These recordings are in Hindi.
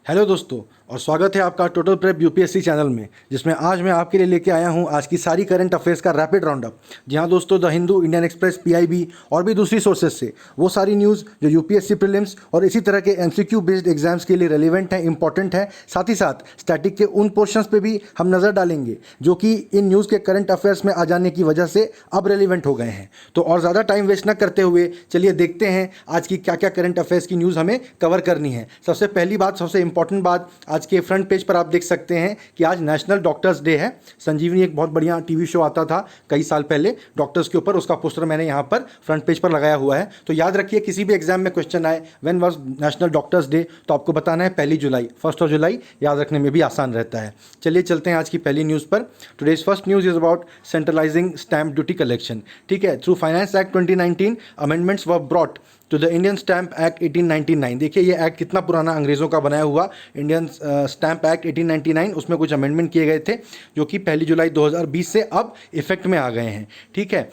हेलो दोस्तों, और स्वागत है आपका टोटल प्रेप यूपीएससी चैनल में, जिसमें आज मैं आपके लिए लेके आया हूं आज की सारी करंट अफेयर्स का रैपिड राउंड अप। जी हाँ दोस्तों, the Hindu, Indian express, PIB और भी दूसरी सोर्सेज से वो सारी न्यूज़ जो यूपीएससी प्रीलिम्स और इसी तरह के एमसीक्यू बेस्ड एग्जाम्स के लिए रेलिवेंट है, इंपॉर्टेंट है। साथ ही साथ स्टैटिक के उन पोर्शंस पे भी हम नज़र डालेंगे जो कि इन न्यूज़ के करंट अफेयर्स में आ जाने की वजह से अब रेलिवेंट हो गए हैं। तो और ज़्यादा टाइम वेस्ट न करते हुए चलिए देखते हैं आज की क्या क्या करंट अफेयर्स की न्यूज़ हमें कवर करनी है। सबसे पहली बात, सबसे इंपॉर्टेंट बात, आज के फ्रंट पेज पर आप देख सकते हैं कि आज नेशनल डॉक्टर्स डे है। संजीवनी एक बहुत बढ़िया टीवी शो आता था कई साल पहले डॉक्टर्स के ऊपर, उसका पोस्टर मैंने यहाँ पर फ्रंट पेज पर लगाया हुआ है। तो याद रखिए, किसी भी एग्जाम में क्वेश्चन आए when was national doctors day, तो आपको बताना है 1 जुलाई, 1 जुलाई। याद रखने में भी आसान रहता है। चलिए चलते हैं आज की पहली न्यूज़ पर। Today's first news is about centralizing stamp duty collection. ठीक है, through finance act 2019 amendments were brought to the Indian stamp act 1899। देखिए ये एक्ट कितना पुराना अंग्रेज़ों का बनाया हुआ इंडियन स्टैम्प एक्ट 1899, उसमें कुछ अमेंडमेंट किए गए थे जो कि 1 जुलाई 2020 से अब इफेक्ट में आ गए हैं। ठीक है,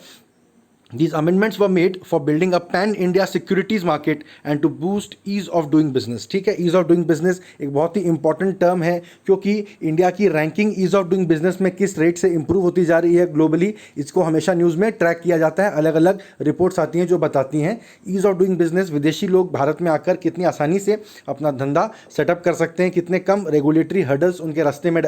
These amendments were made for building a pan-India securities market and to boost ease of doing business। ठीक है, ease of doing business एक बहुत ही इंपॉर्टेंट टर्म है, क्योंकि इंडिया की ranking ease of doing business में किस रेट से इंप्रूव होती जा रही है ग्लोबली, इसको हमेशा न्यूज़ में ट्रैक किया जाता है। अलग अलग रिपोर्ट्स आती हैं जो बताती हैं ईज ऑफ डूइंग बिजनेस, विदेशी लोग भारत में आकर कितनी आसानी से अपना धंधा सेटअप कर सकते हैं, कितने कम रेगुलेटरी हर्डल्स उनके रास्ते में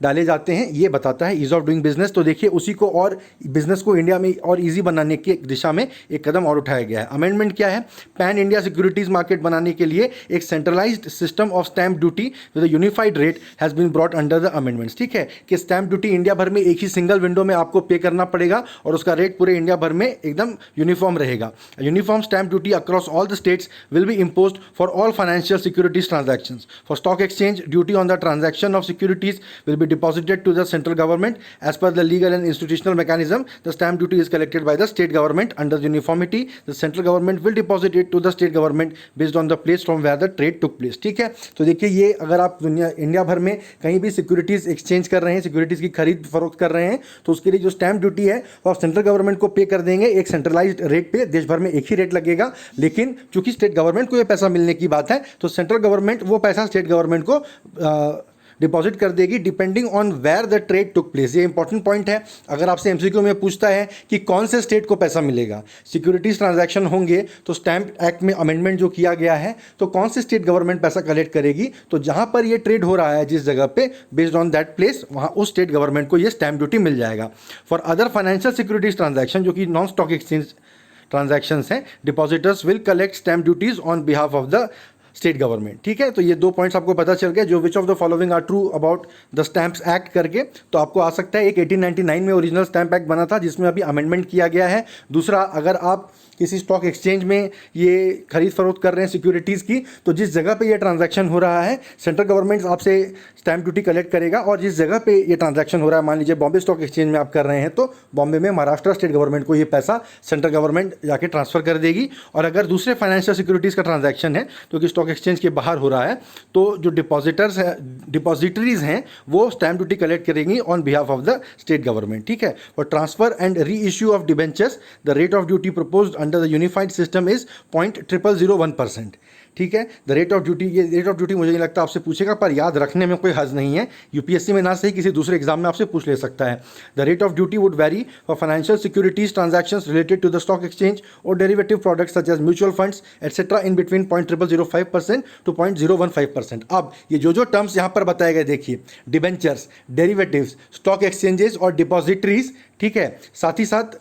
डाले जाते हैं, ये बताता है ईज ऑफ डूइंग बिजनेस। तो देखिए उसी को और बिजनेस को इंडिया में और ईजी बनाने की दिशा में एक कदम और उठाया गया है। अमेंडमेंट क्या है? पैन इंडिया सिक्योरिटीज मार्केट बनाने के लिए एक centralized system of stamp duty with a unified rate has been brought under the amendments. ठीक है, कि स्टैम्प ड्यूटी इंडिया भर में एक ही सिंगल विंडो में आपको पे करना पड़ेगा और उसका रेट पूरे इंडिया भर में एकदम यूनिफॉर्म रहेगा। Uniform stamp duty across all the states will be imposed for all financial securities transactions. For stock exchange, duty on the transaction of securities will be deposited to the central government as per the legal and institutional mechanism. The stamp duty is collected by the state government under uniformity. The central government will deposit it to the state government based on the place from where the trade took place। ठीक है, तो देखिए ये अगर आप इंडिया भर में कहीं भी सिक्योरिटीज एक्सचेंज कर रहे हैं, सिक्योरिटीज की खरीद फरोख्त कर रहे हैं, तो उसके लिए जो स्टैम्प ड्यूटी है वो आप सेंट्रल गवर्नमेंट को पे कर देंगे एक सेंट्रलाइज्ड रेट पे। देश भर में एक ही रेट लगेगा, लेकिन चूंकि स्टेट गवर्नमेंट को ये पैसा मिलने की बात है, तो सेंट्रल गवर्नमेंट वो पैसा स्टेट गवर्नमेंट को डिपॉजिट कर देगी depending on where the trade took place. ये इंपॉर्टेंट पॉइंट है। अगर आपसे एमसीक्यू में पूछता है कि कौन से स्टेट को पैसा मिलेगा, सिक्योरिटीज ट्रांजैक्शन होंगे तो स्टैम्प एक्ट में अमेंडमेंट जो किया गया है, तो कौन से स्टेट गवर्नमेंट पैसा कलेक्ट करेगी, तो जहां पर ये ट्रेड हो रहा है जिस जगह पे, बेस्ड ऑन दैट प्लेस, वहां उस स्टेट गवर्नमेंट को ये स्टैम्प ड्यूटी मिल जाएगा। For other financial securities transaction जो कि नॉन स्टॉक एक्सचेंज ट्रांजैक्शंस हैं, depositors will collect stamp duties on behalf of the state government. ठीक है, तो ये दो पॉइंट्स आपको पता चल गए जो which of the following are true about the stamps act करके। तो आपको आ सकता है एक 1899 में ओरिजिनल स्टैम्प एक्ट बना था जिसमें अभी अमेंडमेंट किया गया है। दूसरा, अगर आप किसी स्टॉक एक्सचेंज में ये खरीद फरोख्त कर रहे हैं सिक्योरिटीज़ की, तो जिस जगह पे ये ट्रांजैक्शन हो रहा है सेंट्रल गवर्नमेंट आपसे स्टैम्प ड्यूटी कलेक्ट करेगा, और जिस जगह पे ये ट्रांजैक्शन हो रहा है, मान लीजिए बॉम्बे स्टॉक एक्सचेंज में आप कर रहे हैं, तो बॉम्बे में महाराष्ट्र स्टेट गवर्नमेंट को ये पैसा सेंट्रल गवर्नमेंट जाके ट्रांसफर कर देगी। और अगर दूसरे फाइनेंशियल सिक्योरिटीज़ का ट्रांजैक्शन है जो कि स्टॉक एक्सचेंज के बाहर हो रहा है, तो जो डिपॉजिटर्स है, डिपॉजिटरीज हैं, वो स्टैम्प ड्यूटी कलेक्ट करेंगी on behalf of the state government. ठीक है, और transfer and re issue of debentures, the rate of duty proposed under the unified system is 0.0001%। ठीक है, द रेट ऑफ ड्यूटी, ये रेट ऑफ ड्यूटी मुझे नहीं लगता आपसे पूछेगा, पर याद रखने में कोई हर्ज नहीं है। यूपीएससी में ना सही किसी दूसरे एग्जाम में आपसे पूछ ले सकता है। The rate of duty would vary for financial securities transactions related to the stock exchange और derivative products such as mutual funds etcetera in between 0.0005% to 0.015%। अब ये जो टर्म्स यहाँ पर बताए गए, देखिए, डिबेंचर्स, डेरिवेटिव्स, स्टॉक एक्सचेंजेस और डिपॉजिटरीज, ठीक है, साथ ही साथ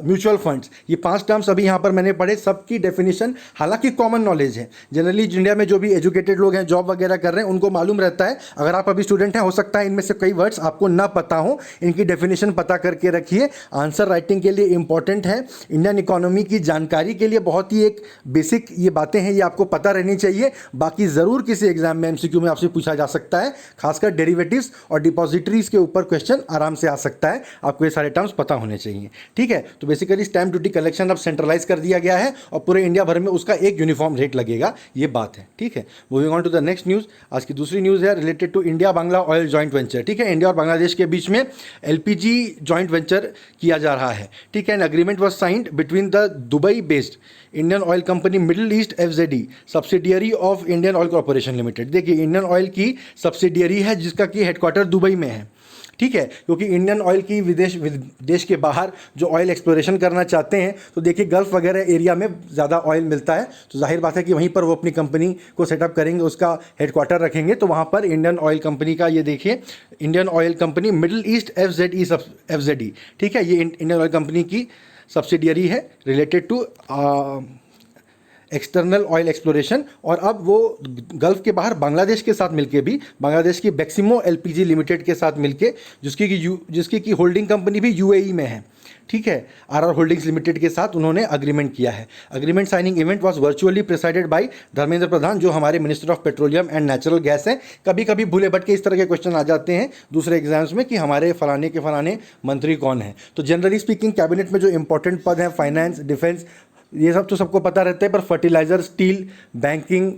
म्यूचुअल फंड्स, ये 5 टर्म्स अभी यहाँ पर मैंने पढ़े। सबकी डेफिनेशन हालांकि कॉमन नॉलेज है, जनरली इंडिया में जो भी एजुकेटेड लोग हैं, जॉब वगैरह कर रहे हैं, उनको मालूम रहता है। अगर आप अभी स्टूडेंट हैं, हो सकता है इनमें से कई वर्ड्स आपको ना पता हो, इनकी डेफिनेशन पता करके रखिए। आंसर राइटिंग के लिए इंपॉर्टेंट है, इंडियन इकोनॉमी की जानकारी के लिए बहुत ही एक बेसिक ये बातें हैं, ये आपको पता रहनी चाहिए। बाकी ज़रूर किसी एग्जाम में एमसीक्यू में आपसे पूछा जा सकता है, खासकर डेरिवेटिव्स और डिपॉजिटरीज के ऊपर क्वेश्चन आराम से आ सकता है। आपको ये सारे टर्म्स पता होने चाहिए। ठीक है, तो बेसिकली स्टैम्प ड्यूटी कलेक्शन अब सेंट्रलाइज कर दिया गया है और पूरे इंडिया भर में उसका एक यूनिफॉर्म रेट लगेगा, ये बात है। ठीक है, moving on to the next news. आज की दूसरी न्यूज़ है related to India Bangla oil joint venture. ठीक है, इंडिया और बांग्लादेश के बीच में एलपीजी जॉइंट वेंचर किया जा रहा है। ठीक है, an agreement was signed between the Dubai based Indian Oil company Middle East FZE subsidiary of Indian Oil Corporation Limited. देखिए, इंडियन ऑयल की सब्सिडियरी है जिसका कि हेडक्वार्टर दुबई में है। ठीक है, क्योंकि इंडियन ऑयल की विदेश के बाहर जो ऑयल एक्सप्लोरेशन करना चाहते हैं, तो देखिए गल्फ वगैरह एरिया में ज़्यादा ऑयल मिलता है, तो जाहिर बात है कि वहीं पर वो अपनी कंपनी को सेटअप करेंगे, उसका हेडक्वार्टर रखेंगे। तो वहाँ पर इंडियन ऑयल कंपनी का, ये देखिए Indian Oil company Middle East FZE. ठीक है, ये इंडियन ऑयल कंपनी की सब्सिडियरी है related to external oil exploration. और अब वो गल्फ के बाहर बांग्लादेश के साथ मिलके भी, बांग्लादेश की बेक्सिमो एलपीजी लिमिटेड के साथ मिलके, जिसकी की होल्डिंग कंपनी भी यूएई में है। ठीक है, आरआर होल्डिंग्स लिमिटेड के साथ उन्होंने अग्रीमेंट किया है। Agreement signing event was virtually presided by Dharmendra Pradhan, जो हमारे minister of petroleum and natural gas हैं। कभी कभी भूले भटके इस तरह के क्वेश्चन आ जाते हैं दूसरे एग्जाम्स में कि हमारे फलाने के फलाने मंत्री कौन है। तो जनरली स्पीकिंग कैबिनेट में जो इंपॉर्टेंट पद हैं, फाइनेंस, डिफेंस, ये सब तो सबको पता रहता है, पर फर्टिलाइज़र, स्टील, बैंकिंग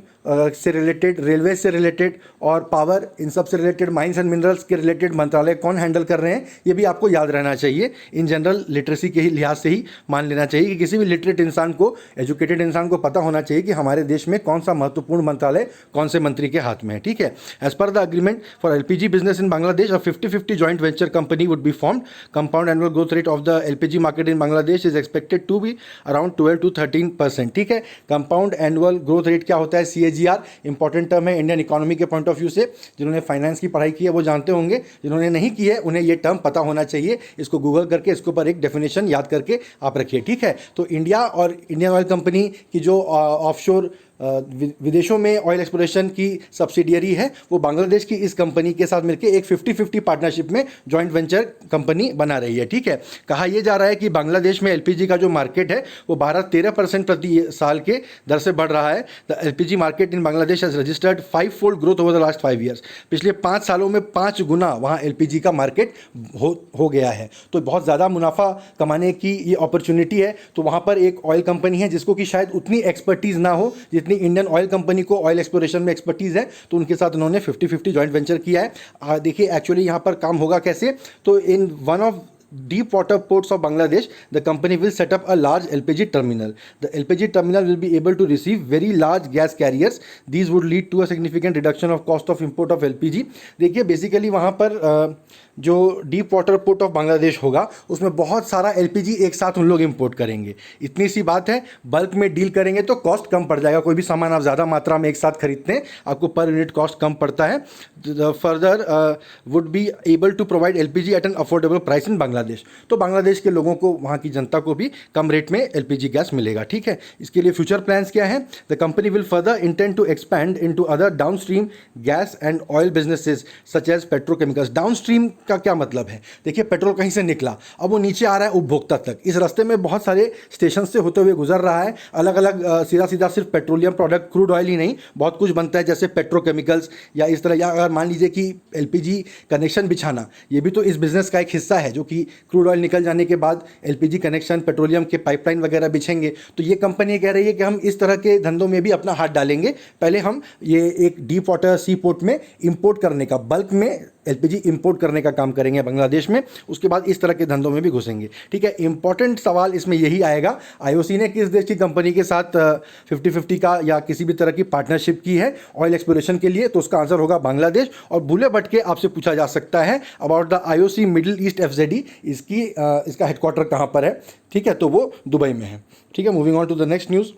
से रिलेटेड, रेलवे से रिलेटेड और पावर, इन सब से रिलेटेड, माइंस एंड मिनरल्स के रिलेटेड मंत्रालय कौन हैंडल कर रहे हैं, ये भी आपको याद रहना चाहिए। इन जनरल लिटरेसी के ही लिहाज से ही मान लेना चाहिए कि किसी भी लिटरेट इंसान को, एजुकेटेड इंसान को पता होना चाहिए कि हमारे देश में कौन सा महत्वपूर्ण मंत्रालय कौन से मंत्री के हाथ में है। ठीक है, as per the agreement for LPG business in Bangladesh, a 50-50 joint venture company would be formed. Compound annual growth rate of the LPG market in Bangladesh is expected to be around 12 to 13%। ठीक है, कंपाउंड एनुअल ग्रोथ रेट क्या होता है, सीएजीआर, इंपॉर्टेंट टर्म है इंडियन इकोनॉमी के पॉइंट ऑफ व्यू से। जिन्होंने फाइनेंस की पढ़ाई की है वो जानते होंगे, जिन्होंने नहीं की है उन्हें ये टर्म पता होना चाहिए। इसको गूगल करके इसके ऊपर एक डेफिनेशन याद करके आप रखिए। ठीक है, तो इंडिया और इंडियन ऑयल कंपनी की जो ऑफशोर विदेशों में ऑयल एक्सप्लोरेशन की सब्सिडियरी है, वो बांग्लादेश की इस कंपनी के साथ मिलकर एक 50-50 पार्टनरशिप में जॉइंट वेंचर कंपनी बना रही है। ठीक है, कहा यह जा रहा है कि बांग्लादेश में एलपीजी का जो मार्केट है वो 12-13% प्रति साल के दर से बढ़ रहा है। The LPG market in Bangladesh has registered 5-fold growth over the last 5 years। पिछले 5 सालों में 5 गुना वहाँ एलपीजी का मार्केट हो गया है। तो बहुत ज़्यादा मुनाफा कमाने की ये अपॉर्चुनिटी है। तो वहाँ पर एक ऑयल कंपनी है जिसको कि शायद उतनी एक्सपर्टीज़ ना हो जितनी इंडियन ऑयल कंपनी को ऑयल एक्सप्लोरेशन में एक्सपर्टीज़ है, तो उनके साथ उन्होंने 50-50 जॉइंट वेंचर किया है। देखिए एक्चुअली यहाँ पर काम होगा कैसे, तो in one of deep water ports of Bangladesh, the company will set up a large LPG terminal. The LPG terminal will be able to receive very large gas carriers. These would lead to a significant reduction of cost of import of LPG. देखिए बेसिकली वहाँ पर जो deep water port of Bangladesh होगा उसमें बहुत सारा एलपीजी एक साथ उन लोग इंपोर्ट करेंगे। इतनी सी बात है, बल्क में डील करेंगे तो कॉस्ट कम पड़ जाएगा। कोई भी सामान आप ज़्यादा मात्रा में एक साथ खरीदते हैं, आपको पर यूनिट कॉस्ट कम पड़ता है। Further would be able to provide LPG at an affordable price in Bangladesh. तो बांग्लादेश के लोगों को, वहाँ की जनता को भी कम रेट में एलपीजी गैस मिलेगा। ठीक है, इसके लिए फ्यूचर प्लान्स क्या है, the company will further intend to expand into other downstream gas and oil businesses such as petrochemicals. Downstream का क्या मतलब है, देखिए पेट्रोल कहीं से निकला, अब वो नीचे आ रहा है उपभोक्ता तक। इस रास्ते में बहुत सारे स्टेशन से होते हुए गुजर रहा है, अलग अलग सीधा सीधा सिर्फ पेट्रोलियम प्रोडक्ट, क्रूड ऑयल ही नहीं, बहुत कुछ बनता है जैसे पेट्रोकेमिकल्स या इस तरह। या अगर मान लीजिए कि एलपीजी कनेक्शन बिछाना, ये भी तो इस बिज़नेस का एक हिस्सा है, जो कि क्रूड ऑयल निकल जाने के बाद एलपीजी कनेक्शन, पेट्रोलियम के पाइपलाइन वगैरह बिछेंगे। तो ये कंपनी कह रही है कि हम इस तरह के धंधों में भी अपना हाथ डालेंगे। पहले हम ये एक डीप वाटर सी पोर्ट में इंपोर्ट करने का, बल्क में एलपीजी इंपोर्ट करने का काम करेंगे बांग्लादेश में, उसके बाद इस तरह के धंधों में भी घुसेंगे। ठीक है, इंपॉर्टेंट सवाल इसमें यही आएगा, आईओसी ने किस देश की कंपनी के साथ 50-50 का या किसी भी तरह की पार्टनरशिप की है ऑयल एक्सप्लोरेशन के लिए, तो उसका आंसर होगा बांग्लादेश। और भूले भटके आपसे पूछा जा सकता है about the IOC Middle East FZE, इसका हेडक्वार्टर कहाँ पर है। ठीक है, तो वो दुबई में है। ठीक है, moving on to the next news.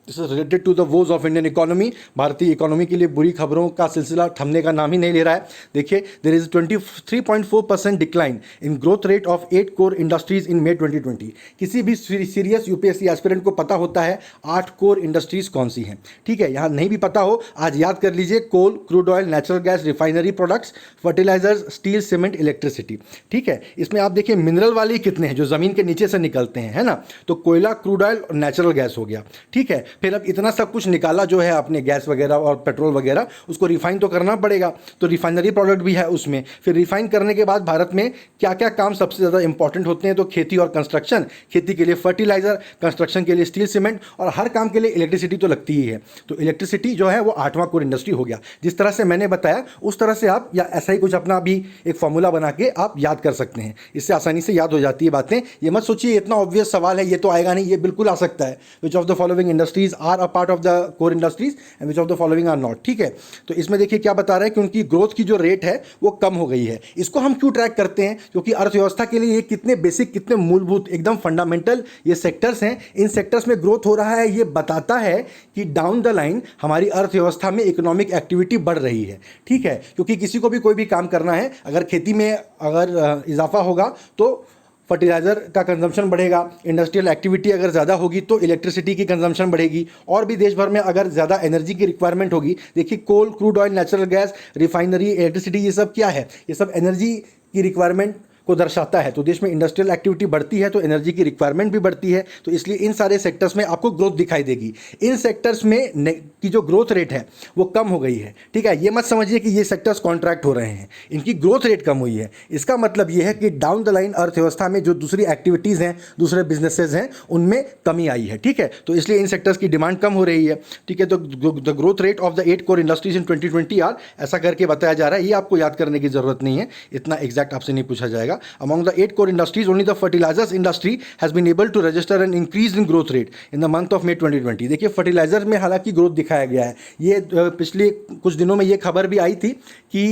This is related to the woes of Indian economy. भारतीय इकोनॉमी के लिए बुरी खबरों का सिलसिला थमने का नाम ही नहीं ले रहा है। देखिए, there is 23.4% decline in growth rate of 8 core industries in May 2020। किसी भी सीरियस यूपीएससी एस्पिरेंट को पता होता है 8 कोर इंडस्ट्रीज कौन सी हैं। ठीक है, यहाँ नहीं भी पता हो, आज याद कर लीजिए, coal, crude oil, natural gas, refinery products, fertilisers, steel, cement, electricity. ठीक है, इसमें आप देखिए मिनरल वाले कितने हैं जो ज़मीन के नीचे से निकलते हैं, है ना। तो कोयला, क्रूड ऑयल और नेचुरल गैस हो गया। ठीक है, फिर अब इतना सब कुछ निकाला जो है आपने गैस वगैरह और पेट्रोल वगैरह, उसको रिफाइन तो करना पड़ेगा, तो रिफाइनरी प्रोडक्ट भी है उसमें। फिर रिफाइन करने के बाद भारत में क्या क्या काम सबसे ज़्यादा इंपॉर्टेंट होते हैं, तो खेती और कंस्ट्रक्शन, खेती के लिए फर्टिलाइजर, कंस्ट्रक्शन के लिए स्टील सीमेंट, और हर काम के लिए इलेक्ट्रिसिटी तो लगती ही है। तो इलेक्ट्रिसिटी जो है वो 8वां कोर इंडस्ट्री हो गया। जिस तरह से मैंने बताया उस तरह से आप या ऐसा ही कुछ अपना भी एक फॉर्मूला बना के आप याद कर सकते हैं, इससे आसानी से याद हो जाती है बातें। ये मत सोचिए इतना ऑब्वियस सवाल है ये तो आएगा नहीं, ये बिल्कुल आ सकता है। Which of the following industries are a part of the core industries and which of the following are not. ठीक है, तो इसमें देखिए क्या बता रहा है कि उनकी ग्रोथ की जो रेट है वो कम हो गई है। इसको हम क्यों ट्रैक करते हैं, क्योंकि अर्थव्यवस्था के लिए ये कितने बेसिक, कितने मूलभूत, एकदम फंडामेंटल ये सेक्टर्स हैं। इन सेक्टर्स में ग्रोथ हो रहा है, ये बताता है कि डाउन द लाइन हमारी अर्थव्यवस्था में इकोनॉमिक एक्टिविटी बढ़ रही है। ठीक है, क्योंकि किसी को भी कोई भी काम करना है, अगर खेती में अगर इजाफा होगा तो फर्टिलाइज़र का कंजम्पशन बढ़ेगा, इंडस्ट्रियल एक्टिविटी अगर ज़्यादा होगी तो इलेक्ट्रिसिटी की कंजम्पशन बढ़ेगी, और भी देश भर में अगर ज़्यादा एनर्जी की रिक्वायरमेंट होगी। देखिए coal, crude oil, natural gas, refinery, electricity, ये सब क्या है, ये सब एनर्जी की रिक्वायरमेंट को दर्शाता है। तो देश में इंडस्ट्रियल एक्टिविटी बढ़ती है तो एनर्जी की रिक्वायरमेंट भी बढ़ती है, तो इसलिए इन सारे सेक्टर्स में आपको ग्रोथ दिखाई देगी। इन सेक्टर्स में की जो ग्रोथ रेट है वो कम हो गई है। ठीक है, ये मत समझिए कि ये सेक्टर्स कॉन्ट्रैक्ट हो रहे हैं, इनकी ग्रोथ रेट कम हुई है। इसका मतलब ये है कि डाउन द लाइन अर्थव्यवस्था में जो दूसरी एक्टिविटीज़ हैं, दूसरे बिजनेसेस हैं, उनमें कमी आई है। ठीक है, तो इसलिए इन सेक्टर्स की डिमांड कम हो रही है। ठीक है, तो the growth rate of the 8 core industries in 2020 are, ऐसा करके बताया जा रहा है। ये आपको याद करने की जरूरत नहीं है, इतना एग्जैक्ट आपसे नहीं पूछा जाएगा। Among the 8 core industries, only the fertilizers industry has been able to register an increase in growth rate in the month of May 2020। देखिए फर्टिलाइजर में हालांकि ग्रोथ दिखाया गया है। ये पिछले कुछ दिनों में ये खबर भी आई थी कि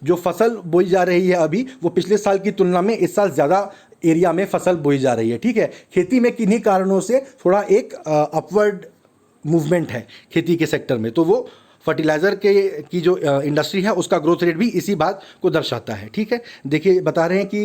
जो फसल बोई जा रही है अभी, वो पिछले साल की तुलना में इस साल ज़्यादा एरिया में फसल बोई जा रही है। ठीक है, खेती में किन्हीं कारणों से थोड़ा एक अपवर्ड मूवमेंट है खेती के सेक्टर में, तो वो फर्टिलाइज़र के की जो इंडस्ट्री है उसका ग्रोथ रेट भी इसी बात को दर्शाता है। ठीक है, देखिए बता रहे हैं कि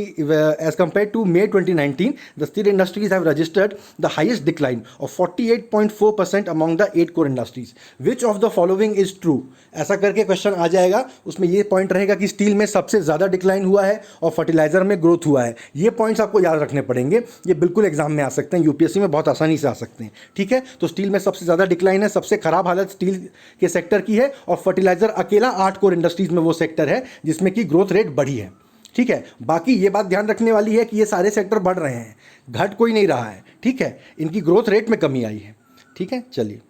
as compared to May 2019 the steel industries have registered the highest decline of 48.4% among the 8 core industries. Which of the following is true, ऐसा करके क्वेश्चन आ जाएगा। उसमें ये पॉइंट रहेगा कि स्टील में सबसे ज़्यादा डिक्लाइन हुआ है और फर्टिलाइज़र में ग्रोथ हुआ है। ये पॉइंट्स आपको याद रखने पड़ेंगे, ये बिल्कुल एग्जाम में आ सकते हैं, यूपीएससी में बहुत आसानी से आ सकते हैं। ठीक है, तो स्टील में सबसे ज़्यादा डिक्लाइन है, सबसे खराब हालत स्टील के सेक्टर की है, और फर्टिलाइजर अकेला 8 कोर इंडस्ट्रीज में वो सेक्टर है जिसमें कि ग्रोथ रेट बढ़ी है। ठीक है, बाकी ये बात ध्यान रखने वाली है कि ये सारे सेक्टर बढ़ रहे हैं, घट कोई नहीं रहा है। ठीक है, इनकी ग्रोथ रेट में कमी आई है। ठीक है, चलिए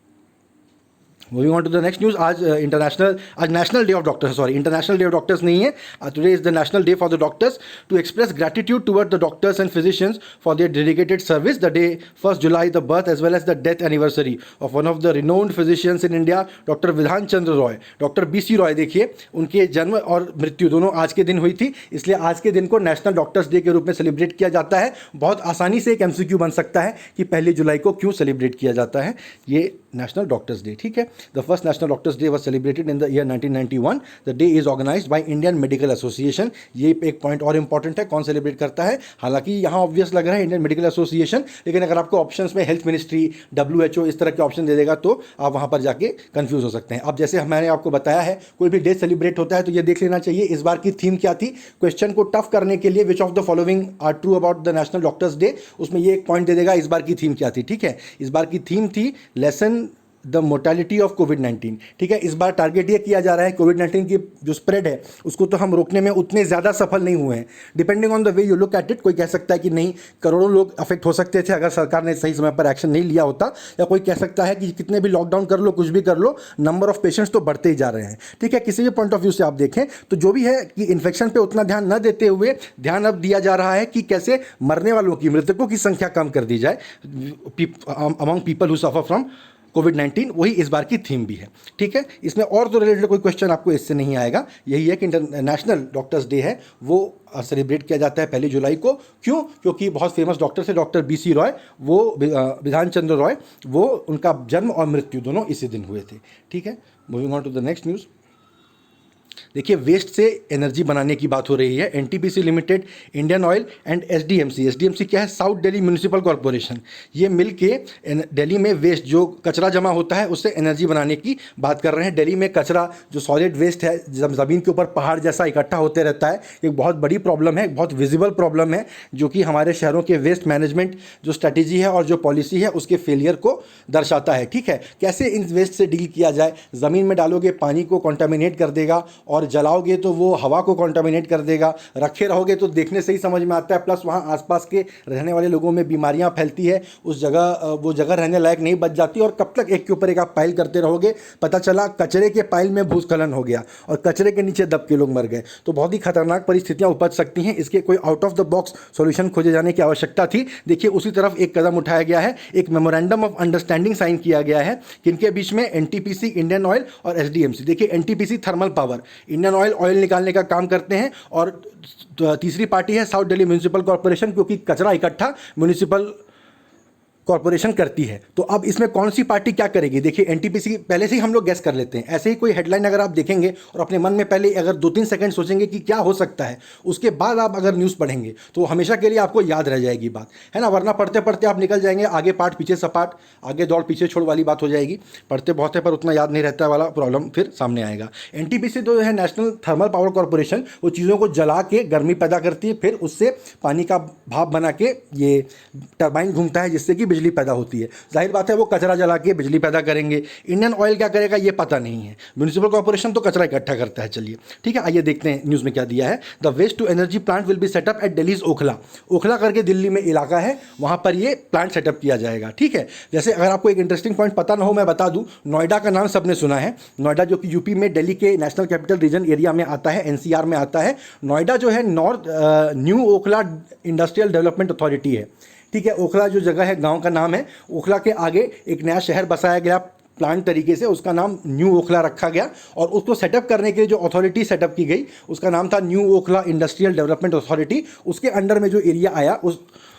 moving on to the next news. आज national day of doctors, sorry international day of doctors नहीं है, today is the national day for the doctors to express gratitude toward the doctors and physicians for their dedicated service. The day 1 July the birth as well as the death anniversary of one of the renowned physicians in India, doctor Bidhan Chandra Roy, doctor BC Roy. देखिए उनके जन्म और मृत्यु दोनों आज के दिन हुई थी, इसलिए आज के दिन को नेशनल डॉक्टर्स डे के रूप में सेलिब्रेट किया जाता है। बहुत आसानी से एक MCQ बन सकता है कि 1 जुलाई को क्यों सेलिब्रेट किया जाता है ये नेशनल डॉक्टर्स डे। ठीक है, the first National Doctors Day was celebrated in the year 1991. The day is organized by Indian Medical Association. ये एक पॉइंट और इंपॉर्टेंट है, कौन सेलिब्रेट करता है। हालांकि यहाँ ऑब्वियस लग रहा है इंडियन मेडिकल एसोसिएशन, लेकिन अगर आपको ऑप्शंस में हेल्थ मिनिस्ट्री, WHO इस तरह के ऑप्शन दे देगा तो आप वहाँ पर जाके कंफ्यूज हो सकते हैं। अब जैसे मैंने आपको बताया है कोई भी डे सेलिब्रेट होता है तो ये देख लेना चाहिए इस बार की थीम क्या थी। क्वेश्चन को टफ करने के लिए which of the following are true about the national doctors day, उसमें ये एक पॉइंट दे देगा इस बार की थीम क्या थी। ठीक है, इस बार की थीम थी लेसन द मोर्टेलिटी ऑफ कोविड-19। ठीक है, इस बार टारगेट ये किया जा रहा है कोविड-19 की जो स्प्रेड है उसको तो हम रोकने में उतने ज़्यादा सफल नहीं हुए हैं। Depending on the way you look at it, कोई कह सकता है कि नहीं करोड़ों लोग अफेक्ट हो सकते थे अगर सरकार ने सही समय पर एक्शन नहीं लिया होता, या कोई कह सकता है कि कितने भी लॉकडाउन कर लो, कुछ भी कर लो, नंबर ऑफ पेशेंट्स तो बढ़ते ही जा रहे हैं। ठीक है, किसी भी पॉइंट ऑफ व्यू से आप देखें तो जो भी है कि इन्फेक्शन पे उतना ध्यान न देते हुए ध्यान अब दिया जा रहा है कि कैसे मरने वालों की, मृतकों की संख्या कम कर दी जाए among people who suffer from कोविड-19, वही इस बार की थीम भी है। ठीक है, इसमें और तो रिलेटेड कोई क्वेश्चन आपको इससे नहीं आएगा। यही है कि इंटरनेशनल डॉक्टर्स डे है वो सेलिब्रेट किया जाता है 1 जुलाई को। क्यों? क्योंकि बहुत फेमस डॉक्टर थे डॉक्टर BC रॉय, वो विधान चंद्र रॉय, वो उनका जन्म और मृत्यु दोनों इसी दिन हुए थे। ठीक है, moving on to the next news. देखिए वेस्ट से एनर्जी बनाने की बात हो रही है। NTPC limited, Indian oil and SDMC. SDMC क्या है? South Delhi municipal corporation. ये मिल के दिल्ली में वेस्ट जो कचरा जमा होता है उससे एनर्जी बनाने की बात कर रहे हैं। दिल्ली में कचरा जो सॉलिड वेस्ट है ज़मीन के ऊपर पहाड़ जैसा इकट्ठा होते रहता है, एक बहुत बड़ी प्रॉब्लम है, बहुत विजिबल प्रॉब्लम है, जो कि हमारे शहरों के वेस्ट मैनेजमेंट जो स्ट्रैटेजी है और जो पॉलिसी है उसके फेलियर को दर्शाता है। ठीक है, कैसे इन वेस्ट से डील किया जाए? ज़मीन में डालोगे पानी को कॉन्टामिनेट कर देगा, और जलाओगे तो वो हवा को कॉन्टामिनेट कर देगा, रखे रहोगे तो देखने से ही समझ में आता है, प्लस वहाँ आसपास के रहने वाले लोगों में बीमारियाँ फैलती है, उस जगह वो जगह रहने लायक नहीं बच जाती। और कब तक एक के ऊपर एक आप पाइल करते रहोगे? पता चला कचरे के पाइल में भूस्खलन हो गया और कचरे के नीचे दब के लोग मर गए, तो बहुत ही खतरनाक परिस्थितियाँ उपज सकती हैं। इसके कोई out of the box solution खोजे जाने की आवश्यकता थी। देखिए उसी तरफ एक कदम उठाया गया है, एक मेमोरेंडम ऑफ अंडरस्टैंडिंग साइन किया गया है। किनके बीच में? एनटीपीसी, इंडियन ऑयल और एसडीएमसी। देखिए NTPC thermal power, Indian oil निकालने का काम करते हैं, और तीसरी पार्टी है साउथ दिल्ली म्यूनिसिपल कॉर्पोरेशन, क्योंकि कचरा इकट्ठा म्यूनिसिपल कॉर्पोरेशन करती है। तो अब इसमें कौन सी पार्टी क्या करेगी? देखिए एनटीपीसी पहले से ही हम लोग गैस कर लेते हैं। ऐसे ही कोई हेडलाइन अगर आप देखेंगे और अपने मन में पहले अगर 2-3 सेकंड सोचेंगे कि क्या हो सकता है, उसके बाद आप अगर न्यूज़ पढ़ेंगे तो हमेशा के लिए आपको याद रह जाएगी बात, है ना। वरना पढ़ते पढ़ते आप निकल जाएंगे, आगे पाठ पीछे सपाट, आगे दौड़ पीछे छोड़ वाली बात हो जाएगी। पढ़ते बहुत है पर उतना याद नहीं रहता वाला प्रॉब्लम फिर सामने आएगा। एनटीपीसी जो है नेशनल थर्मल पावर कॉर्पोरेशन, वो चीज़ों को जला के गर्मी पैदा करती है, फिर उससे पानी का भाप बना के ये टरबाइन घूमता है जिससे कि बिजली पैदा होती है। जाहिर बात है वो कचरा जला के बिजली पैदा करेंगे। इंडियन ऑयल क्या करेगा ये पता नहीं है। म्यूनिसिपल कॉर्पोरेशन तो कचरा इकट्ठा करता है। चलिए ठीक है, आइए देखते हैं न्यूज़ में क्या दिया है। The waste to energy plant will be set up at Delhi's Okhla. Okhla करके दिल्ली में इलाका है, वहाँ पर ये प्लांट सेटअप किया जाएगा। ठीक है, जैसे अगर आपको एक इंटरेस्टिंग पॉइंट पता ना हो मैं बता दूँ, नोएडा का नाम सबने सुना है। नोएडा जो कि यूपी में दिल्ली के नेशनल कैपिटल रीजन एरिया में आता है, एनसीआर में आता है। नोएडा जो है north new Okhla industrial development authority है। ठीक है, ओखला जो जगह है गांव का नाम है। ओखला के आगे एक नया शहर बसाया गया प्लांट तरीके से, उसका नाम न्यू ओखला रखा गया, और उसको सेटअप करने के लिए जो अथॉरिटी सेटअप की गई उसका नाम था new Okhla industrial development authority. उसके अंडर में जो एरिया आया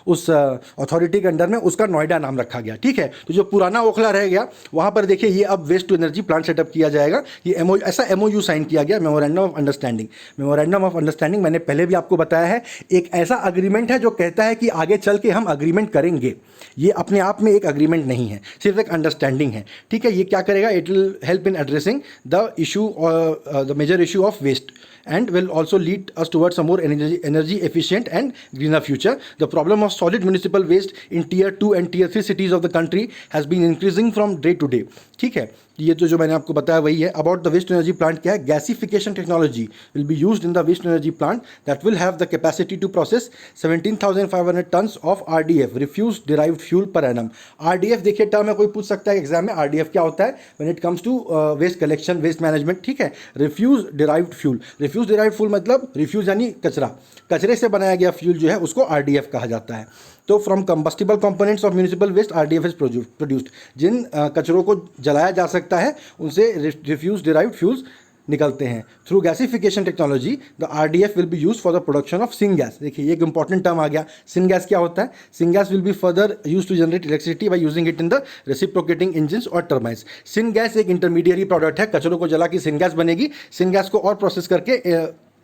उस अथॉरिटी के अंडर में उसका नोएडा नाम रखा गया। ठीक है, तो जो पुराना ओखला रह गया वहाँ पर देखिए ये अब waste to energy plant setup किया जाएगा। ये ऐसा एमओयू साइन किया गया, memorandum of understanding. Memorandum of understanding मैंने पहले भी आपको बताया है, एक ऐसा अग्रीमेंट है जो कहता है कि आगे चल के हम अग्रीमेंट करेंगे। ये अपने आप में एक अग्रीमेंट नहीं है, सिर्फ एक अंडरस्टैंडिंग है। ठीक है, ये क्या करेगा? It will help in addressing the issue, the major issue of waste, and will also lead us towards a more energy efficient and greener future. The problem of solid municipal waste in tier 2 and tier 3 cities of the country has been increasing from day to day. ठीक है, ये तो जो मैंने आपको बताया वही है। About the waste energy plant क्या है? Gasification technology will be used in the waste energy plant that will have the capacity to process 17,500 tons of RDF, refuse derived fuel per annum. RDF देखिए टर्म है, कोई पूछ सकता है एग्जाम में, आरडीएफ क्या होता है? When it comes to waste collection, waste management. ठीक है, refuse derived fuel, refuse derived fuel मतलब रिफ्यूज यानी कचरा, कचरे से बनाया गया फ्यूल जो है उसको आरडीएफ कहा जाता है। तो from combustible components of municipal waste RDF is produced. जिन कचरों को जलाया जा सकता है उनसे रिफ्यूज डिराइव्ड फ्यूल्स निकलते हैं। Through gasification technology the RDF will be use for the production of syngas. देखिए ये एक इंपॉर्टेंट टर्म आ गया, सिंगैस क्या होता है? Syngas will be further use to generate electricity by using it in the reciprocating engines और टर्बाइंस। सिंगैस एक इंटरमीडिएरी प्रोडक्ट है, कचरों को जला के सिंगैस बनेगी, सिंगैस को और प्रोसेस करके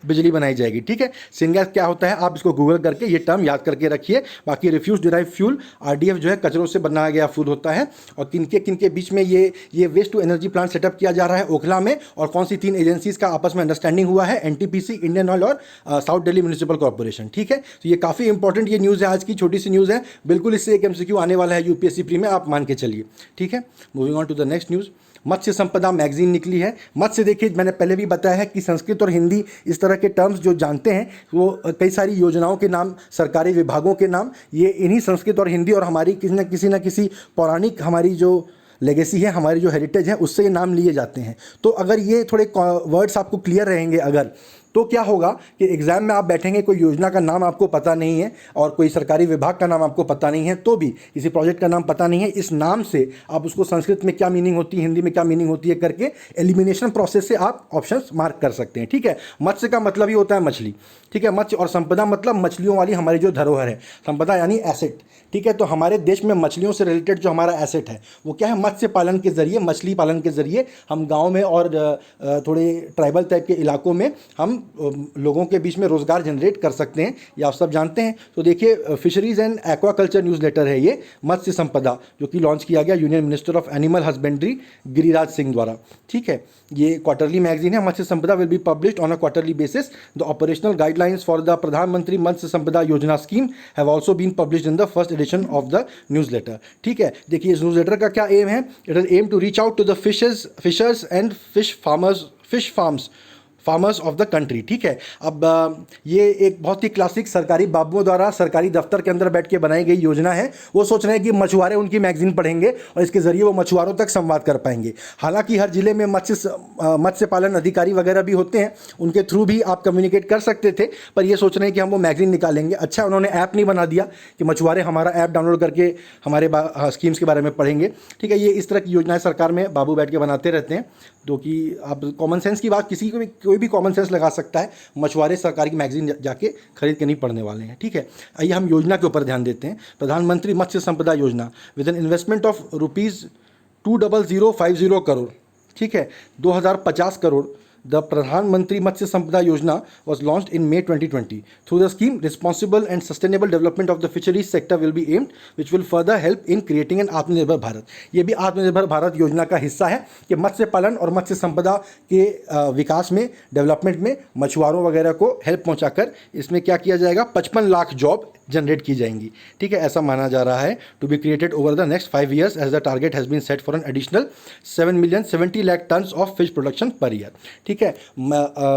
बिजली बनाई जाएगी। ठीक है, सिंगैस क्या होता है आप इसको गूगल करके ये टर्म याद करके रखिए। बाकी रिफ्यूज डिराइव फ्यूल, आरडीएफ जो है कचरों से बनाया गया फ्यूल होता है। और किनके बीच में ये waste to energy plant setup किया जा रहा है? ओखला में। और कौन सी 3 एजेंसीज का आपस में अंडरस्टैंडिंग हुआ है? एनटीपीसी, इंडियन ऑयल और साउथ दिल्ली म्यूनिसिपल कॉर्पोरेशन। ठीक है, तो ये काफ़ी इंपॉर्टेंट ये न्यूज़ है, आज की छोटी सी न्यूज़ है, बिल्कुल इससे एक एमसीक्यू आने वाला है यूपीएससी प्री में, आप मान के चलिए। ठीक है, moving on to the next news. Matsya Sampada magazine निकली है। मत्स्य देखिए मैंने पहले भी बताया है कि संस्कृत और हिंदी इस तरह के टर्म्स जो जानते हैं वो कई सारी योजनाओं के नाम, सरकारी विभागों के नाम, ये इन्हीं संस्कृत और हिंदी और हमारी किसी न किसी पौराणिक हमारी जो लेगेसी है, हमारी जो हेरिटेज है, उससे ये नाम लिए जाते हैं। तो अगर ये थोड़े वर्ड्स आपको क्लियर रहेंगे अगर, तो क्या होगा कि एग्ज़ाम में आप बैठेंगे, कोई योजना का नाम आपको पता नहीं है और कोई सरकारी विभाग का नाम आपको पता नहीं है, तो भी किसी प्रोजेक्ट का नाम पता नहीं है, इस नाम से आप उसको संस्कृत में क्या मीनिंग होती है, हिंदी में क्या मीनिंग होती है करके एलिमिनेशन प्रोसेस से आप ऑप्शंस मार्क कर सकते हैं। ठीक है, मत्स्य का मतलब ही होता है मछली। ठीक है, मत्स्य और संपदा मतलब मछलियों वाली हमारी जो धरोहर है, संपदा यानी एसेट। ठीक है, तो हमारे देश में मछलियों से रिलेटेड जो हमारा एसेट है वो क्या है, मत्स्य पालन के जरिए, मछली पालन के जरिए हम गांव में और थोड़े ट्राइबल टाइप के इलाकों में हम लोगों के बीच में रोज़गार जनरेट कर सकते हैं, ये आप सब जानते हैं। तो देखिए, फिशरीज़ एंड एक्वाकल्चर न्यूज़लेटर है ये मत्स्य संपदा, जो कि लॉन्च किया गया union minister of animal husbandry Giriraj Singh द्वारा। ठीक है, ये क्वार्टरली मैगजीन है। Matsya Sampada will be published on a quarterly basis. The operational guidelines for the Pradhan Mantri Matsya Sampada Yojana scheme have also been published in the first edition of the newsletter. ठीक है, देखिए इस न्यूज़लेटर का क्या एम है, it is aim to reach out to the fishers and fish farmers of the country. ठीक है, अब ये एक बहुत ही क्लासिक सरकारी बाबुओं द्वारा सरकारी दफ्तर के अंदर बैठ के बनाई गई योजना है। वो सोच रहे हैं कि मछुआरे उनकी मैगजीन पढ़ेंगे और इसके ज़रिए वो मछुआरों तक संवाद कर पाएंगे। हालांकि हर जिले में मत्स्य पालन अधिकारी वगैरह भी होते हैं, उनके थ्रू भी आप कम्युनिकेट कर सकते थे, पर ये सोच रहे हैं कि हम वो मैगजीन निकालेंगे। अच्छा, उन्होंने ऐप नहीं बना दिया कि मछुआरे हमारा ऐप डाउनलोड करके हमारे स्कीम्स के बारे में पढ़ेंगे। ठीक है, ये इस तरह की योजनाएं सरकार में बाबू बैठ के बनाते रहते हैं, जो कि आप कॉमन सेंस की बात, किसी को भी कोई भी कॉमन सेंस लगा सकता है। मछुआरे सरकारी मैगजीन जाके खरीद के नहीं पढ़ने वाले हैं। ठीक है, आइए हम योजना के ऊपर ध्यान देते हैं। प्रधानमंत्री मत्स्य संपदा योजना with an investment of ₹20050 crore. ठीक है, 2050 crore. The Pradhan Mantri Matsya Sampada Yojana was launched in May 2020. Through the scheme, responsible and sustainable development of the fisheries sector will be aimed, which will further help in creating an आत्मनिर्भर भारत। ये भी आत्मनिर्भर भारत योजना का हिस्सा है कि मत्स्य पालन और मत्स्य संपदा के विकास में, डेवलपमेंट में मछुआरों वगैरह को हेल्प पहुंचाकर इसमें क्या किया जाएगा, 55 लाख जॉब जनरेट की जाएंगी। ठीक है, ऐसा माना जा रहा है to be created over the next 5 years as the target has been set for an additional 7,70,00,000 tons of fish production per year. ठीक है,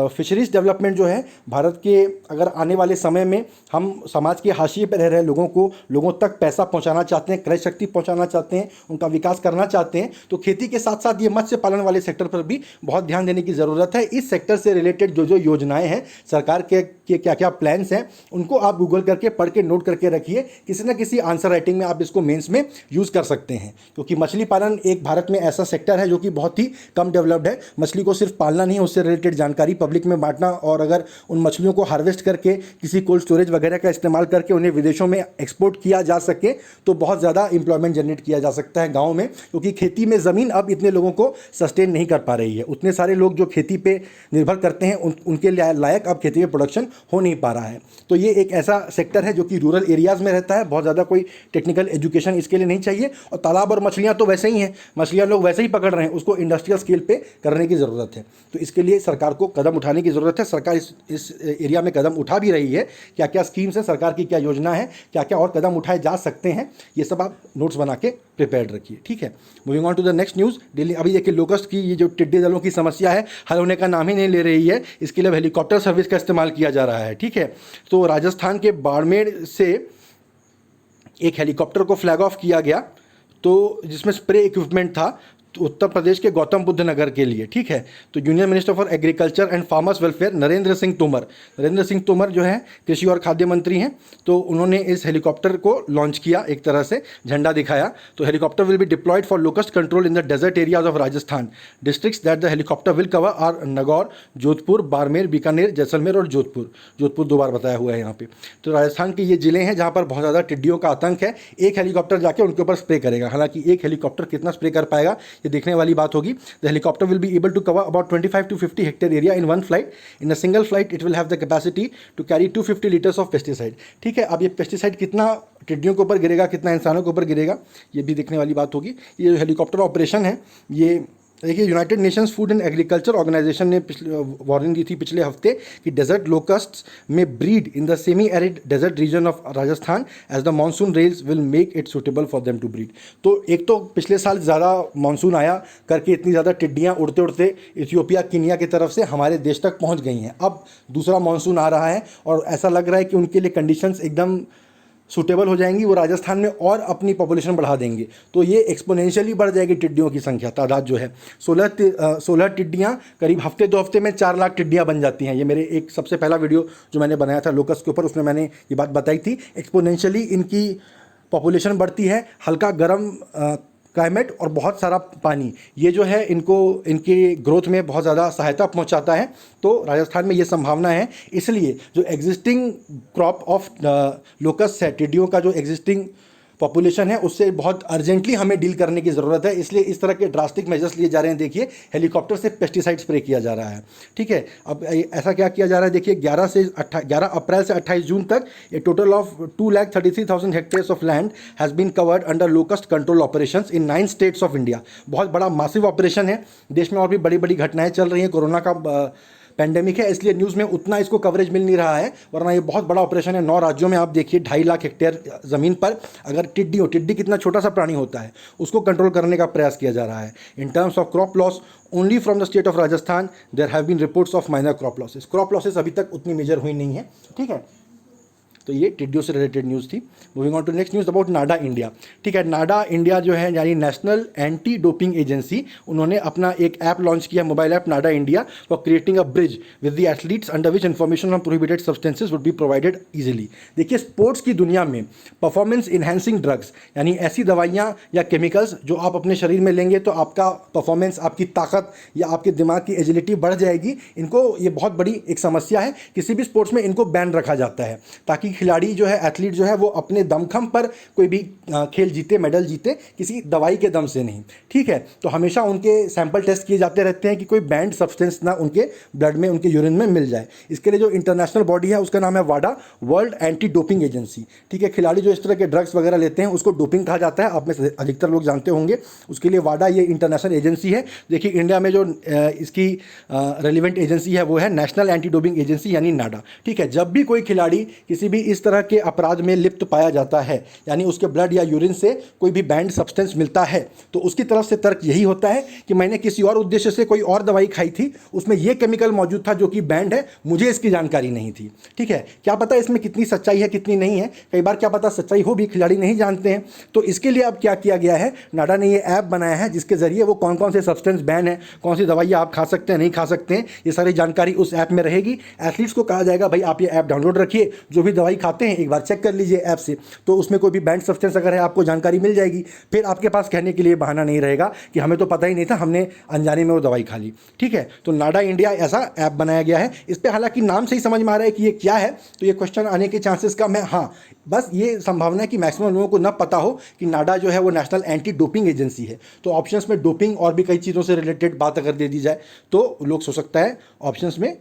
फिशरीज डेवलपमेंट जो है भारत के, अगर आने वाले समय में हम समाज के हाशिए पर रह रहे लोगों को, लोगों तक पैसा पहुंचाना चाहते हैं, क्रय शक्ति पहुंचाना चाहते हैं, उनका विकास करना चाहते हैं, तो खेती के साथ साथ ये मत्स्य पालन वाले सेक्टर पर भी बहुत ध्यान देने की ज़रूरत है। इस सेक्टर से रिलेटेड जो जो योजनाएं हैं, सरकार के क्या क्या प्लान्स हैं, उनको आप गूगल करके पढ़ के नोट करके रखिए। किसी न किसी आंसर राइटिंग में आप इसको मेंस में यूज़ कर सकते हैं, क्योंकि मछली पालन एक भारत में ऐसा सेक्टर है जो कि बहुत ही कम डेवलप्ड है। मछली को सिर्फ पालना नहीं, उससे रिलेटेड जानकारी पब्लिक में बांटना, और अगर उन मछलियों को हार्वेस्ट करके किसी कोल्ड स्टोरेज वगैरह का इस्तेमाल करके उन्हें विदेशों में एक्सपोर्ट किया जा सके, तो बहुत ज़्यादा एम्प्लॉयमेंट जनरेट किया जा सकता है गाँव में, क्योंकि खेती में ज़मीन अब इतने लोगों को सस्टेन नहीं कर पा रही है। उतने सारे लोग जो खेती पे निर्भर करते हैं उनके लायक अब खेती में प्रोडक्शन हो नहीं पा रहा है। तो ये एक ऐसा सेक्टर है जो कि रूरल एरियाज़ में रहता है, बहुत ज़्यादा कोई टेक्निकल एजुकेशन इसके लिए नहीं चाहिए। और तालाब और मछलियाँ तो वैसे ही हैं, मछलियाँ लोग वैसे ही पकड़ रहे हैं, उसको इंडस्ट्रियल स्केल पे करने की ज़रूरत है। तो इसके लिए सरकार को कदम उठाने की ज़रूरत है। सरकार इस एरिया में कदम उठा भी रही है। क्या क्या स्कीम्स हैं, सरकार की क्या योजना है, क्या क्या और कदम उठाए जा सकते हैं, ये सब आप नोट्स बना के प्रिपेयर्ड रखिए। ठीक है, moving on to the next news. Delhi, अभी देखिए लोकस्ट की ये जो टिड्डी दलों की समस्या है हल होने का नाम ही नहीं ले रही है। इसके लिए हेलीकॉप्टर सर्विस का इस्तेमाल किया जा रहा है। ठीक है, तो राजस्थान के बाड़मेर से एक हेलीकॉप्टर को फ्लैग ऑफ किया गया, तो जिसमें स्प्रे इक्विपमेंट था, तो उत्तर प्रदेश के गौतम बुद्ध नगर के लिए। ठीक है, तो union minister for agriculture and farmers welfare Narendra Singh Tomar जो है कृषि और खाद्य मंत्री हैं, तो उन्होंने इस हेलीकॉप्टर को लॉन्च किया, एक तरह से झंडा दिखाया। तो helicopter will be deployed for locust control in the desert areas of Rajasthan. Districts that the helicopter will cover are Nagaur, Jodhpur, Barmer, Bikaner, Jaisalmer और जोधपुर 2 बार बताया हुआ है यहाँ पे। तो राजस्थान के ये जिले हैं जहाँ पर बहुत ज़्यादा टिड्डियों का आतंक है। एक हेलीकॉप्टर जाके उनके ऊपर स्प्रे करेगा। हालांकि एक हेलीकॉप्टर कितना स्प्रे कर पाएगा ये देखने वाली बात होगी। The helicopter will be able to cover about 25 to 50 hectare area in one flight. In a single flight it will have the capacity to carry 250 litres of pesticide. ठीक है, अब ये पेस्टिसाइड कितना टिड्डियों के ऊपर गिरेगा, कितना इंसानों के ऊपर गिरेगा, ये भी देखने वाली बात होगी। ये जो हेलीकॉप्टर ऑपरेशन है, ये देखिए United Nations Food and Agriculture Organization ने वार्निंग दी थी पिछले हफ्ते कि डेजर्ट लोकस्ट्स में breed in the semi arid desert region of Rajasthan as the monsoon rains will make it suitable for them to breed. तो एक तो पिछले साल ज़्यादा मानसून आया करके इतनी ज़्यादा टिड्डियाँ उड़ते उड़ते इथियोपिया, कीनिया की तरफ से हमारे देश तक पहुँच गई हैं। अब दूसरा मानसून आ रहा है और ऐसा लग रहा है कि उनके लिए कंडीशंस एकदम सूटेबल हो जाएंगी, वो राजस्थान में और अपनी पॉपुलेशन बढ़ा देंगे। तो ये एक्सपोनेंशियली बढ़ जाएगी टिड्डियों की संख्या, तादाद जो है 16 टिड्डियाँ करीब हफ्ते 2 हफ्ते में 4 लाख टिड्डियाँ बन जाती हैं। ये मेरे एक सबसे पहला वीडियो जो मैंने बनाया था लोकस के ऊपर, उसमें मैंने ये बात बताई थी। एक्सपोनेंशियली इनकी पॉपुलेशन बढ़ती है, हल्का गर्म क्लाइमेट और बहुत सारा पानी, ये जो है इनको इनकी ग्रोथ में बहुत ज़्यादा सहायता पहुंचाता है। तो राजस्थान में ये संभावना है, इसलिए जो एग्जिस्टिंग क्रॉप ऑफ लोकस है, टिड्डियों का जो एग्जिस्टिंग पॉपुलेशन है, उससे बहुत अर्जेंटली हमें डील करने की ज़रूरत है। इसलिए इस तरह के ड्रास्टिक मेजर्स लिए जा रहे हैं। देखिए, हेलीकॉप्टर से पेस्टिसाइड स्प्रे किया जा रहा है, ठीक है। अब ऐसा क्या किया जा रहा है, देखिए 11 अप्रैल से 28 जून तक a total of 2,33,000 hectares of land has been covered under locust control operations in 9 states of India. बहुत बड़ा मासिव ऑपरेशन है। देश में और भी बड़ी बड़ी घटनाएं चल रही हैं, कोरोना का पैंडेमिक है, इसलिए न्यूज़ में उतना इसको कवरेज मिल नहीं रहा है, वरना ये बहुत बड़ा ऑपरेशन है। 9 राज्यों में आप देखिए 2.5 लाख हेक्टेयर ज़मीन पर अगर टिड्डी कितना छोटा सा प्राणी होता है, उसको कंट्रोल करने का प्रयास किया जा रहा है। In terms of crop loss, only from the state of Rajasthan there have been reports of minor crop losses. Crop losses अभी तक उतनी मेजर हुई नहीं है, ठीक है। तो ये टिड्डियों से रिलेटेड न्यूज़ थी। Moving on to next news about NADA India, ठीक है। नाडा इंडिया जो है यानी नेशनल एंटी डोपिंग एजेंसी, उन्होंने अपना एक ऐप लॉन्च किया, mobile app Nada India, for creating a bridge with the athletes under which information on prohibited substances would be provided easily. देखिए, स्पोर्ट्स की दुनिया में परफॉर्मेंस इन्हेंसिंग ड्रग्स यानी ऐसी दवाइयाँ या केमिकल्स जो आप अपने शरीर में लेंगे तो आपका परफॉर्मेंस, आपकी ताकत या आपके दिमाग की एजिलिटी बढ़ जाएगी, इनको ये बहुत बड़ी एक समस्या है। किसी भी स्पोर्ट्स में इनको बैन रखा जाता है ताकि खिलाड़ी जो है, एथलीट जो है, वो अपने दमखम पर कोई भी खेल जीते, मेडल जीते, किसी दवाई के दम से नहीं, ठीक है। तो हमेशा उनके सैंपल टेस्ट किए जाते रहते हैं कि कोई बैंड सब्सटेंस ना उनके ब्लड में, उनके यूरिन में मिल जाए। इसके लिए जो इंटरनेशनल बॉडी है उसका नाम है वाडा, वर्ल्ड एंटी डोपिंग एजेंसी, ठीक है। खिलाड़ी जो इस तरह के ड्रग्स वगैरह लेते हैं उसको डोपिंग कहा जाता है, आप में से अधिकतर लोग जानते होंगे। उसके लिए वाडा ये इंटरनेशनल एजेंसी है। देखिए, इंडिया में जो इसकी रेलिवेंट एजेंसी है वो है नेशनल एंटी डोपिंग एजेंसी यानी नाडा, ठीक है। जब भी कोई खिलाड़ी किसी भी इस तरह के अपराध में लिप्त पाया जाता है, यानी उसके ब्लड या यूरिन से कोई भी बैंड सब्सटेंस मिलता है, तो उसकी तरफ से तर्क यही होता है कि मैंने किसी और उद्देश्य से कोई और दवाई खाई थी, उसमें यह केमिकल मौजूद था जो कि बैंड है, मुझे इसकी जानकारी नहीं थी, ठीक है। क्या पता इसमें कितनी सच्चाई है, कितनी नहीं है, कई बार क्या पता सच्चाई हो भी, खिलाड़ी नहीं जानते हैं। तो इसके लिए अब क्या किया गया है, नाडा ने ये ऐप बनाया है जिसके जरिए वो कौन कौन से सब्सटेंस बैन है, कौन सी दवाइयाँ आप खा सकते हैं, नहीं खा सकते हैं, ये सारी जानकारी उस ऐप में रहेगी। एथलीट्स को कहा जाएगा भाई आप ये ऐप डाउनलोड रखिए, जो भी दवाई खाते हैं एक बार चेक कर लीजिए ऐप से, तो उसमें कोई भी बैंड सब्सटेंस अगर है आपको जानकारी मिल जाएगी। फिर आपके पास कहने के लिए बहाना नहीं रहेगा कि हमें तो पता ही नहीं था, हमने अनजाने में वो दवाई खा ली, ठीक है। तो नाडा इंडिया ऐसा ऐप बनाया गया है। इस पर हालांकि नाम से ही समझ में आ रहा है कि ये क्या है, तो ये क्वेश्चन आने के चांसेस कम है। हाँ, बस ये संभावना है कि मैक्सिमम लोगों को न पता हो कि नाडा जो है वो नेशनल एंटी डोपिंग एजेंसी है। तो ऑप्शंस में डोपिंग और भी कई चीज़ों से रिलेटेड बात अगर दे दी जाए तो लोग सोच सकता है ऑप्शंस में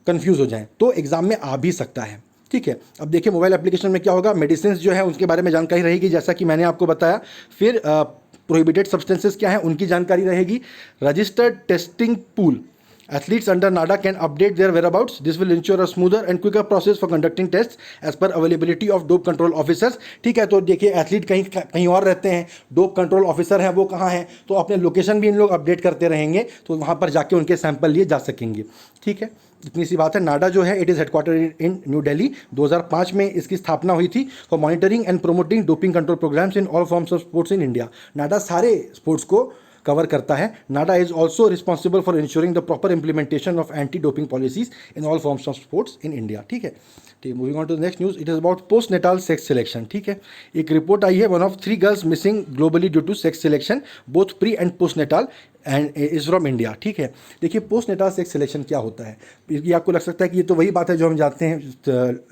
कंफ्यूज हो जाएं, तो एग्जाम में आ भी सकता है, ठीक है। अब देखिए मोबाइल एप्लीकेशन में क्या होगा, मेडिसिन जो है उनके बारे में जानकारी रहेगी जैसा कि मैंने आपको बताया। फिर प्रोहिबिटेड सब्सटेंसेस क्या है उनकी जानकारी रहेगी। Registered testing pool, athletes under NADA can update their whereabouts. This will ensure a smoother and quicker process for conducting tests as per availability of dope control officers. ठीक है, तो देखिए एथलीट कहीं कहीं और रहते हैं, डोप कंट्रोल ऑफिसर हैं वो कहाँ हैं, तो अपने लोकेशन भी इन लोग अपडेट करते रहेंगे, तो वहाँ पर जाके उनके सैंपल लिए जा सकेंगे, ठीक है। इतनी सी बात है। नाडा जो है it is headquarter in New Delhi. 2005 में इसकी स्थापना हुई थी for monitoring and promoting doping control programmes in all forms of sports in India. NADA सारे स्पोर्ट्स को कवर करता है। NADA is also responsible for ensuring the proper implementation of anti doping policies in all forms of sports in India, ठीक है। ठीक, moving on to the next news, it is about post Natal sex selection, ठीक है। एक रिपोर्ट आई है, 1 of 3 girls missing globally due to sex selection both pre and post natal and is from India, ठीक है। देखिए पोस्ट नेटाल सेक्स सिलेक्शन क्या होता है, ये आपको लग सकता है कि ये तो वही बात है जो हम जानते हैं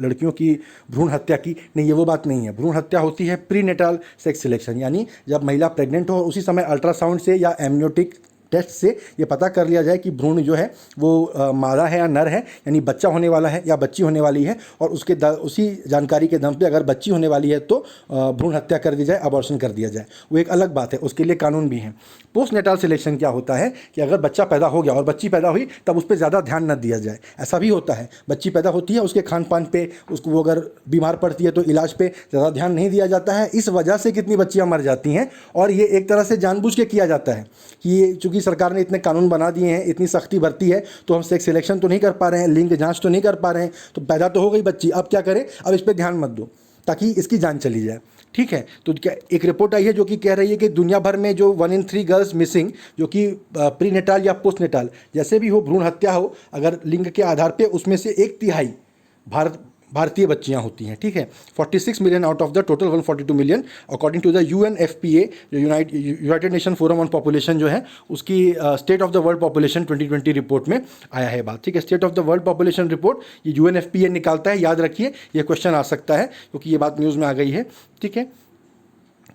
लड़कियों की भ्रूण हत्या की, नहीं ये वो बात नहीं है। भ्रूण हत्या होती है प्री नेटाल सेक्स सिलेक्शन, यानी जब महिला प्रेग्नेंट हो और उसी समय अल्ट्रासाउंड से या एमनियोटिक टेस्ट से ये पता कर लिया जाए कि भ्रूण जो है वो मादा है या नर है, यानी बच्चा होने वाला है या बच्ची होने वाली है, और उसी जानकारी के दम पे अगर बच्ची होने वाली है तो भ्रूण हत्या कर दी जाए, अबॉर्शन कर दिया जाए, वो एक अलग बात है, उसके लिए कानून भी है। पोस्ट नेटाल सिलेक्शन क्या होता है कि अगर बच्चा पैदा हो गया और बच्ची पैदा हुई तब उस पर ज़्यादा ध्यान न दिया जाए। ऐसा भी होता है, बच्ची पैदा होती है उसके खान पान पे, उसको वो अगर बीमार पड़ती है तो इलाज पे ज़्यादा ध्यान नहीं दिया जाता है। इस वजह से कितनी बच्चियाँ मर जाती हैं, और ये एक तरह से जानबूझ के किया जाता है कि चूँकि सरकार ने इतने कानून बना दिए हैं, इतनी सख्ती बरती है, तो हम सेक्स सिलेक्शन तो नहीं कर पा रहे हैं, लिंग जांच तो नहीं कर पा रहे हैं, तो पैदा तो हो गई बच्ची, अब क्या करें, अब इस पर ध्यान मत दो, ताकि इसकी जान चली जाए। ठीक है, तो क्या एक रिपोर्ट आई है जो कि कह रही है कि दुनिया भर में जो 1 in 3 गर्ल्स मिसिंग, जो कि प्री नेटाल या पोस्ट नेटाल जैसे भी हो, भ्रूण हत्या हो अगर लिंग के आधार पे, उसमें से 1/3 भारतीय बच्चियां होती हैं। ठीक है, 46 million out of the total 142 million according to the UNFPA, जो United Nation Forum on Population जो है उसकी state of the world population 2020 report में आया है बात। ठीक है, state of the world population report ये UNFPA निकालता है, याद रखिए ये क्वेश्चन आ सकता है क्योंकि ये बात न्यूज़ में आ गई है। ठीक है,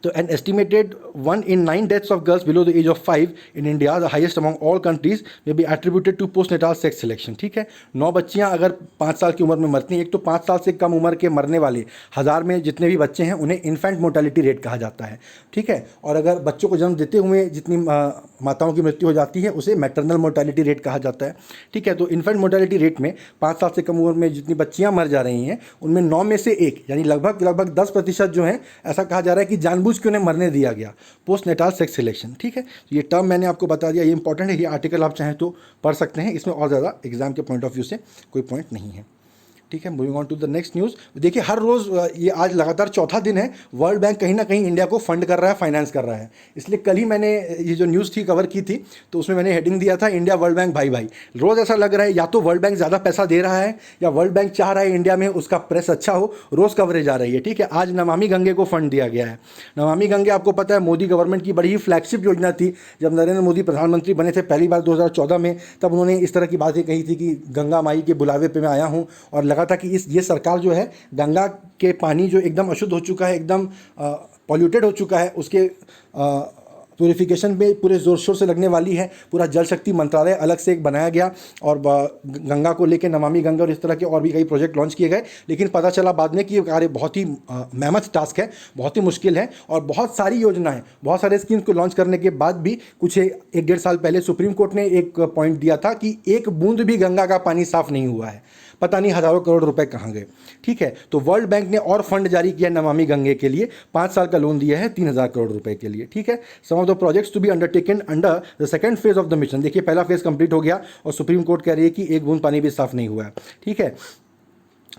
तो an estimated 1 in 9 deaths of girls below the age of 5 in India, the highest among all countries, may be attributed to postnatal sex selection। ठीक है, 9 बच्चियां अगर 5 साल की उम्र में मरती हैं, एक तो 5 साल से कम उम्र के मरने वाले 1000 में जितने भी बच्चे हैं उन्हें इन्फेंट मोर्टेलिटी रेट कहा जाता है। ठीक है, और अगर बच्चों को जन्म देते हुए जितनी माताओं की मृत्यु हो जाती है उसे मैटरनल मोर्टेलिटी रेट कहा जाता है। ठीक है, तो इन्फेंट मोर्टेलिटी रेट में 5 साल से कम उम्र में जितनी बच्चियां मर जा रही हैं उनमें 9 में से 1 यानी लगभग 10% जो है, ऐसा कहा जा रहा है कि जानबूझ के उन्हें मरने दिया गया, पोस्ट नेटाल सेक्स सिलेक्शन। ठीक है, ये टर्म मैंने आपको बता दिया, ये इंपॉर्टेंट है, ये आर्टिकल आप चाहें तो पढ़ सकते हैं, इसमें और ज़्यादा एग्जाम के पॉइंट ऑफ व्यू से कोई पॉइंट नहीं है। ठीक है, moving on to the next news. देखिए हर रोज़ ये आज लगातार चौथा दिन है वर्ल्ड बैंक कहीं ना कहीं इंडिया को फंड कर रहा है, फाइनेंस कर रहा है। इसलिए कल ही मैंने ये जो न्यूज़ थी कवर की थी, तो उसमें मैंने हेडिंग दिया था इंडिया वर्ल्ड बैंक भाई भाई। रोज़ ऐसा लग रहा है या तो वर्ल्ड बैंक ज़्यादा पैसा दे रहा है या वर्ल्ड बैंक चाह रहा है इंडिया में उसका प्रेस अच्छा हो, रोज़ कवरेज आ रही है। ठीक है, आज नमामि गंगे को फंड दिया गया है। नमामि गंगे आपको पता है मोदी गवर्नमेंट की बड़ी ही फ्लैगशिप योजना थी। जब नरेंद्र मोदी प्रधानमंत्री बने थे पहली बार 2014 में, तब उन्होंने इस तरह की बातें कही थी कि गंगा माई के बुलावे पे मैं आया हूँ, और लगा था कि ये सरकार जो है गंगा के पानी जो एकदम अशुद्ध हो चुका है, एकदम पॉल्यूटेड हो चुका है, उसके प्यूरिफिकेशन पे पूरे ज़ोर शोर से लगने वाली है। पूरा जल शक्ति मंत्रालय अलग से एक बनाया गया और गंगा को लेकर नमामि गंगा और इस तरह के और भी कई प्रोजेक्ट लॉन्च किए गए। लेकिन पता चला बाद में कि ये कार्य बहुत ही मेहनत टास्क है, बहुत ही मुश्किल है, और बहुत सारी योजनाएं, बहुत सारे स्कीम्स को लॉन्च करने के बाद भी कुछ 1-1.5 साल पहले सुप्रीम कोर्ट ने एक पॉइंट दिया था कि एक बूंद भी गंगा का पानी साफ नहीं हुआ है। पता नहीं हज़ारों करोड़ रुपए कहाँ गए। ठीक है, तो वर्ल्ड बैंक ने और फंड जारी किया नमामि गंगे के लिए, 5 साल का लोन दिया है 3000 करोड़ रुपए के लिए। ठीक है, some of the projects to be undertaken under the second phase of the mission. देखिए पहला फेज कंप्लीट हो गया और सुप्रीम कोर्ट कह रही है कि एक बूंद पानी भी साफ नहीं हुआ है। ठीक है,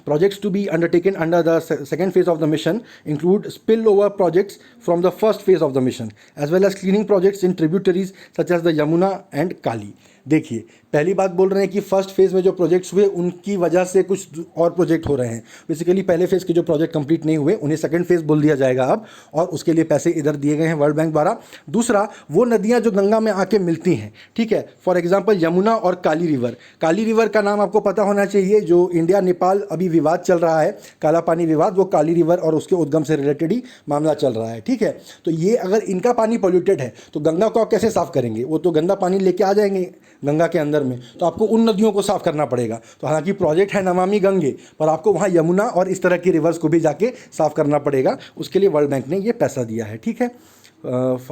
projects to be undertaken under the second phase of the mission include spillover projects from the first phase of the mission as well as cleaning projects in tributaries such as the Yamuna and Kali। देखिए पहली बात बोल रहे हैं कि फर्स्ट फेज़ में जो प्रोजेक्ट्स हुए उनकी वजह से कुछ और प्रोजेक्ट हो रहे हैं। बेसिकली पहले फेज़ के जो प्रोजेक्ट कंप्लीट नहीं हुए उन्हें सेकंड फेज़ बोल दिया जाएगा अब, और उसके लिए पैसे इधर दिए गए हैं वर्ल्ड बैंक द्वारा। दूसरा, वो नदियाँ जो गंगा में आके मिलती हैं, ठीक है, फॉर एग्जाम्पल यमुना और काली रिवर। काली रिवर का नाम आपको पता होना चाहिए, जो इंडिया नेपाल अभी विवाद चल रहा है, काला पानी विवाद, वो काली रिवर और उसके उद्गम से रिलेटेड ही मामला चल रहा है। ठीक है, तो ये अगर इनका पानी पॉल्यूटेड है तो गंगा को आप कैसे साफ़ करेंगे? वो तो गंदा पानी लेके आ जाएंगे गंगा के अंदर में, तो आपको उन नदियों को साफ करना पड़ेगा। तो हालांकि प्रोजेक्ट है नमामि गंगे, पर आपको वहाँ यमुना और इस तरह की रिवर्स को भी जाके साफ करना पड़ेगा। उसके लिए वर्ल्ड बैंक ने ये पैसा दिया है। ठीक है,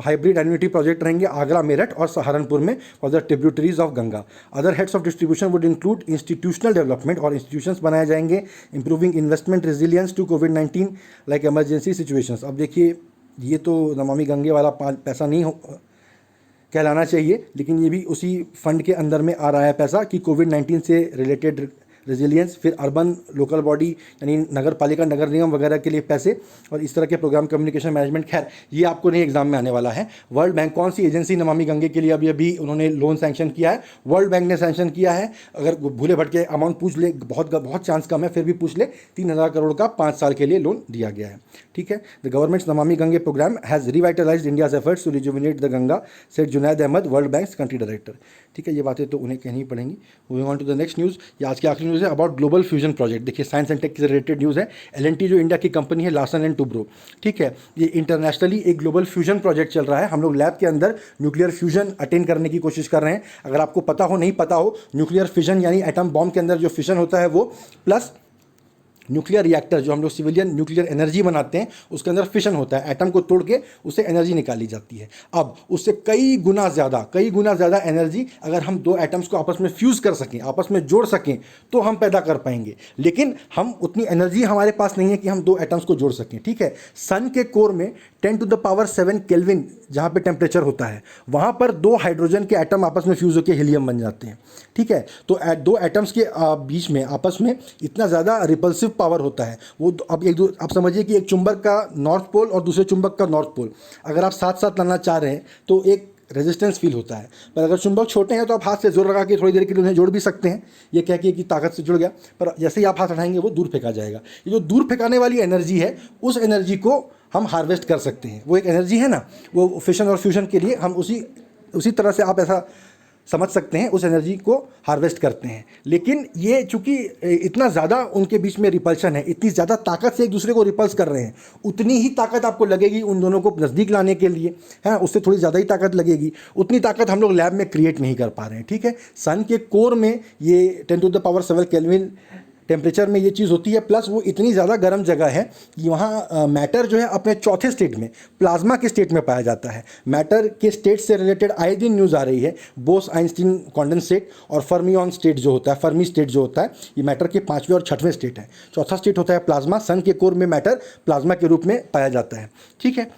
हाइब्रिड एन्युटी प्रोजेक्ट रहेंगे आगरा, मेरठ और सहारनपुर में for the tributaries of Ganga. Other heads of distribution would include institutional development, और इंस्टीट्यूशंस बनाए जाएंगे इंप्रूविंग इन्वेस्टमेंट रेजिलियंस टू कोविड-19 लाइक इमरजेंसी सिचुएशंस। अब देखिए ये तो नमामि गंगे वाला पैसा नहीं कहलाना चाहिए, लेकिन ये भी उसी फंड के अंदर में आ रहा है पैसा कि कोविड-19 से रिलेटेड रेजिलियंस, फिर अर्बन लोकल बॉडी यानी नगर पालिका, नगर निगम वगैरह के लिए पैसे, और इस तरह के प्रोग्राम कम्युनिकेशन मैनेजमेंट। खैर ये आपको नहीं एग्जाम में आने वाला है। वर्ल्ड बैंक कौन सी एजेंसी नमामि गंगे के लिए अभी उन्होंने लोन सैंक्शन किया है? वर्ल्ड बैंक ने सैंक्शन किया है। अगर भूले भटके अमाउंट पूछ ले, बहुत चांस कम है, फिर भी पूछ ले, 3000 करोड़ का 5 साल के लिए लोन दिया गया है। ठीक है, the government's Namami Gange programme has revitalised India's efforts to rejuvenate the Ganga, said Junaid Ahmed, World Bank country director. ठीक है, ये बातें तो उन्हें कहनी पड़ेंगी। Moving on to the next news, ये आज की आखिरी न्यूज़ है अबाउट ग्लोबल फ्यूजन प्रोजेक्ट। देखिए साइंस एंड टेक से रिलेटेड न्यूज़ है। L&T जो इंडिया की कंपनी है, लार्सन एंड टुब्रो, ठीक है, ये इंटरनेशनली एक ग्लोबल फ्यूजन प्रोजेक्ट चल रहा है। हम लोग लैब के अंदर न्यूक्लियर फ्यूजन अटेंड करने की कोशिश कर रहे हैं। अगर आपको पता हो, नहीं पता हो, न्यूक्लियर फिजन यानी एटम बॉम्ब के अंदर जो फिशन होता है वो, प्लस न्यूक्लियर रिएक्टर जो हम लोग सिविलियन न्यूक्लियर एनर्जी बनाते हैं, उसके अंदर फिशन होता है, एटम को तोड़ के उससे एनर्जी निकाली जाती है। अब उससे कई गुना ज़्यादा एनर्जी अगर हम दो एटम्स को आपस में फ्यूज़ कर सकें, आपस में जोड़ सकें, तो हम पैदा कर पाएंगे। लेकिन हम उतनी एनर्जी हमारे पास नहीं है कि हम दो एटम्स को जोड़ सकें। ठीक है, सन के कोर में 10⁻⁷ केल्विन जहाँ पे टेम्परेचर होता है, वहाँ पर 2 हाइड्रोजन के एटम आपस में फ्यूज़ होकर हीलियम बन जाते हैं। ठीक है, तो दो एटम्स के बीच में आपस में इतना ज़्यादा रिपल्सिव पावर होता है वो। अब आप समझिए कि एक चुंबक का नॉर्थ पोल और दूसरे चुंबक का नॉर्थ पोल अगर आप साथ साथ लाना चाह रहे हैं तो एक रेजिस्टेंस फील होता है। पर अगर चुंबक छोटे हैं तो आप हाथ से जोर लगा के थोड़ी देर के लिए उन्हें जोड़ भी सकते हैं, ये कह के कि ताकत से जुड़ गया। पर जैसे ही आप हाथ उठाएंगे वो दूर फेंका जाएगा। ये जो दूर फेंकाने वाली एनर्जी है, उस एनर्जी को हम हार्वेस्ट कर सकते हैं। वो एक एनर्जी है ना, वो फिशन और फ्यूजन के लिए हम उसी तरह से आप ऐसा समझ सकते हैं, उस एनर्जी को हार्वेस्ट करते हैं। लेकिन ये चूंकि इतना ज़्यादा उनके बीच में रिपल्शन है, इतनी ज़्यादा ताकत से एक दूसरे को रिपल्स कर रहे हैं, उतनी ही ताकत आपको लगेगी उन दोनों को नज़दीक लाने के लिए, है उससे थोड़ी ज़्यादा ही ताकत लगेगी। उतनी ताकत हम लोग लैब में क्रिएट नहीं कर पा रहे हैं, ठीक है। सन के कोर में ये 10⁻⁷ केल्विन टेम्परेचर में ये चीज़ होती है, प्लस वो इतनी ज़्यादा गर्म जगह है कि वहाँ मैटर जो है अपने चौथे स्टेट में, प्लाज्मा के स्टेट में पाया जाता है। मैटर के स्टेट से रिलेटेड आए दिन न्यूज़ आ रही है, बोस आइंस्टीन कॉन्डेंसेट और फर्मियन स्टेट जो होता है, फर्मी स्टेट जो होता है, ये मैटर के 5वें और 6वें स्टेट है। चौथा स्टेट होता है प्लाज्मा। सन के कोर में मैटर प्लाज्मा के रूप में पाया जाता है, ठीक है।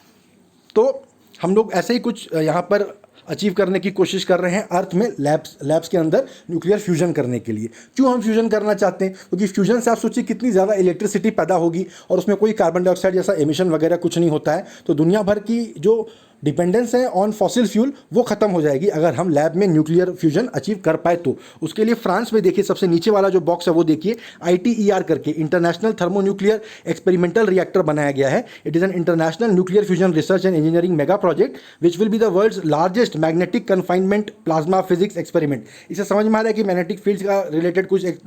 तो हम लोग ऐसे ही कुछ यहाँ पर अचीव करने की कोशिश कर रहे हैं अर्थ में, लैब्स के अंदर न्यूक्लियर फ्यूजन करने के लिए। क्यों हम फ्यूजन करना चाहते हैं? क्योंकि फ्यूजन से आप सोचिए कितनी ज़्यादा इलेक्ट्रिसिटी पैदा होगी और उसमें कोई कार्बन डाइऑक्साइड जैसा एमिशन वगैरह कुछ नहीं होता है। तो दुनिया भर की जो डिपेंडेंस है ऑन फॉसिल फ्यूल वो ख़त्म हो जाएगी अगर हम लैब में न्यूक्लियर फ्यूजन अचीव कर पाए तो। उसके लिए फ्रांस में देखिए, सबसे नीचे वाला जो बॉक्स है वो देखिए, ITER करके international thermo nuclear experimental reactor बनाया गया है। It is an international nuclear fusion research and engineering mega project which will be the world's largest magnetic confinement plasma physics experiment. इसे समझ में आ रहा है कि मैग्नेटिक फील्ड का रिलेटेड कुछ एक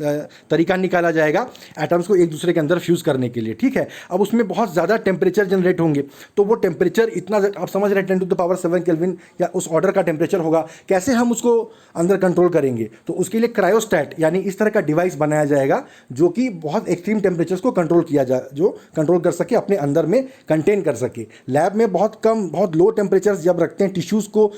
तरीका निकाला जाएगा एटम्स को एक दूसरे के अंदर फ्यूज़ करने के लिए, ठीक है। अब उसमें बहुत ज़्यादा टेम्परेचर जनरेट होंगे, तो वो टेम्परेचर इतना, आप समझ रहे हैं 10⁻⁷ केल्विन या उस ऑर्डर का टेम्परेचर होगा। कैसे हम उसको अंदर कंट्रोल करेंगे? तो उसके लिए क्रायोस्टैट यानी इस तरह का डिवाइस बनाया जाएगा जो कि बहुत एक्सट्रीम टेम्परेचर्स को कंट्रोल जो कंट्रोल कर सके, अपने अंदर में कंटेन कर सके। लैब में बहुत कम, बहुत लो टेम्परेचर्स जब रखते हैं टिश्यूज़ को,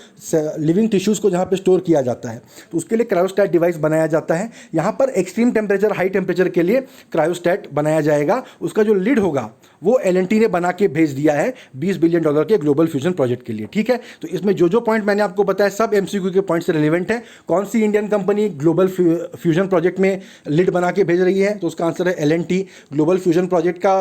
लिविंग टिश्यूज़ को जहाँ पे स्टोर किया जाता है, तो उसके लिए क्रायोस्टैट डिवाइस बनाया जाता है। यहाँ पर एक्सट्रीम टेम्परेचर, हाई टेम्परेचर के लिए क्रायोस्टैट बनाया जाएगा। उसका जो लिड होगा वो L&T ने बना के भेज दिया है $20 बिलियन के ग्लोबल फ्यूजन प्रोजेक्ट के लिए, ठीक है। तो इसमें जो पॉइंट मैंने आपको बताया सब MCQ के पॉइंट से रिलेवेंट है। कौन सी Indian company global fusion project में लिड बना के भेज रही है? तो उसका आंसर है L&T। ग्लोबल फ्यूजन प्रोजेक्ट का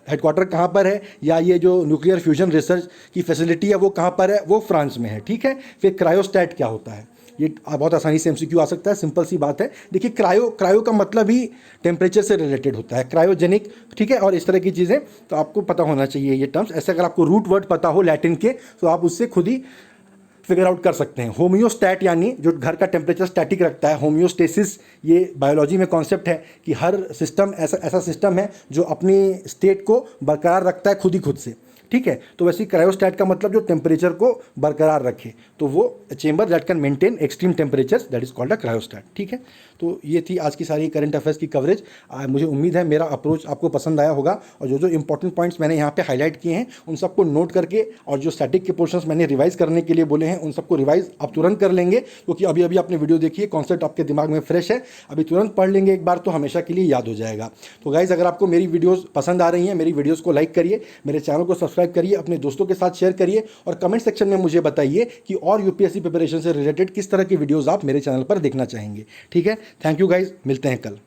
हेडक्वार्टर कहाँ पर है, या ये जो न्यूक्लियर फ्यूजन रिसर्च की फैसिलिटी है वो कहाँ पर है? वो फ्रांस में है, ठीक है। फिर क्रायोस्टैट क्या होता है? ये बहुत आसानी से MCQ आ सकता है, सिंपल सी बात है। देखिए, क्रायो का मतलब ही टेम्परेचर से रिलेटेड होता है, क्रायोजेनिक, ठीक है। और इस तरह की चीज़ें तो आपको पता होना चाहिए ये टर्म्स। ऐसे अगर आपको रूट वर्ड पता हो लैटिन के तो आप उससे खुद ही फिगर आउट कर सकते हैं। होम्योस्टैट यानी जो घर का टेम्परेचर स्टैटिक रखता है। होम्योस्टेसिस ये बायोलॉजी में कॉन्सेप्ट है कि हर सिस्टम ऐसा सिस्टम है जो अपनी स्टेट को बरकरार रखता है खुद से, ठीक है। तो वैसे क्रायोस्टैट का मतलब जो टेम्परेचर को बरकरार रखे, तो वो chamber that can maintain extreme temperatures, that is called a cryostat, ठीक है। तो ये थी आज की सारी करंट अफेयर्स की कवरेज। मुझे उम्मीद है मेरा अप्रोच आपको पसंद आया होगा, और जो इंपॉर्टेंट पॉइंट्स मैंने यहाँ पे हाईलाइट किए हैं उन सबको नोट करके, और जो स्टैटिक के पोर्शंस मैंने रिवाइज करने के लिए बोले हैं उन सबको रिवाइज आप तुरंत कर लेंगे, क्योंकि अभी आपने वीडियो देखिए, कॉन्सेप्ट आपके दिमाग में फ्रेश है, अभी तुरंत पढ़ लेंगे एक बार तो हमेशा के लिए याद हो जाएगा। तो गाइज, अगर आपको मेरी वीडियोज़ पसंद आ रही हैं, मेरी वीडियोज़ को लाइक करिए, मेरे चैनल को सब्सक्राइब करिए, अपने दोस्तों के साथ शेयर करिए, और कमेंट सेक्शन में मुझे बताइए कि और UPSC प्रिपरेशन से रिलेटेड किस तरह की वीडियोस आप मेरे चैनल पर देखना चाहेंगे, ठीक है। थैंक यू गाइज, मिलते हैं कल।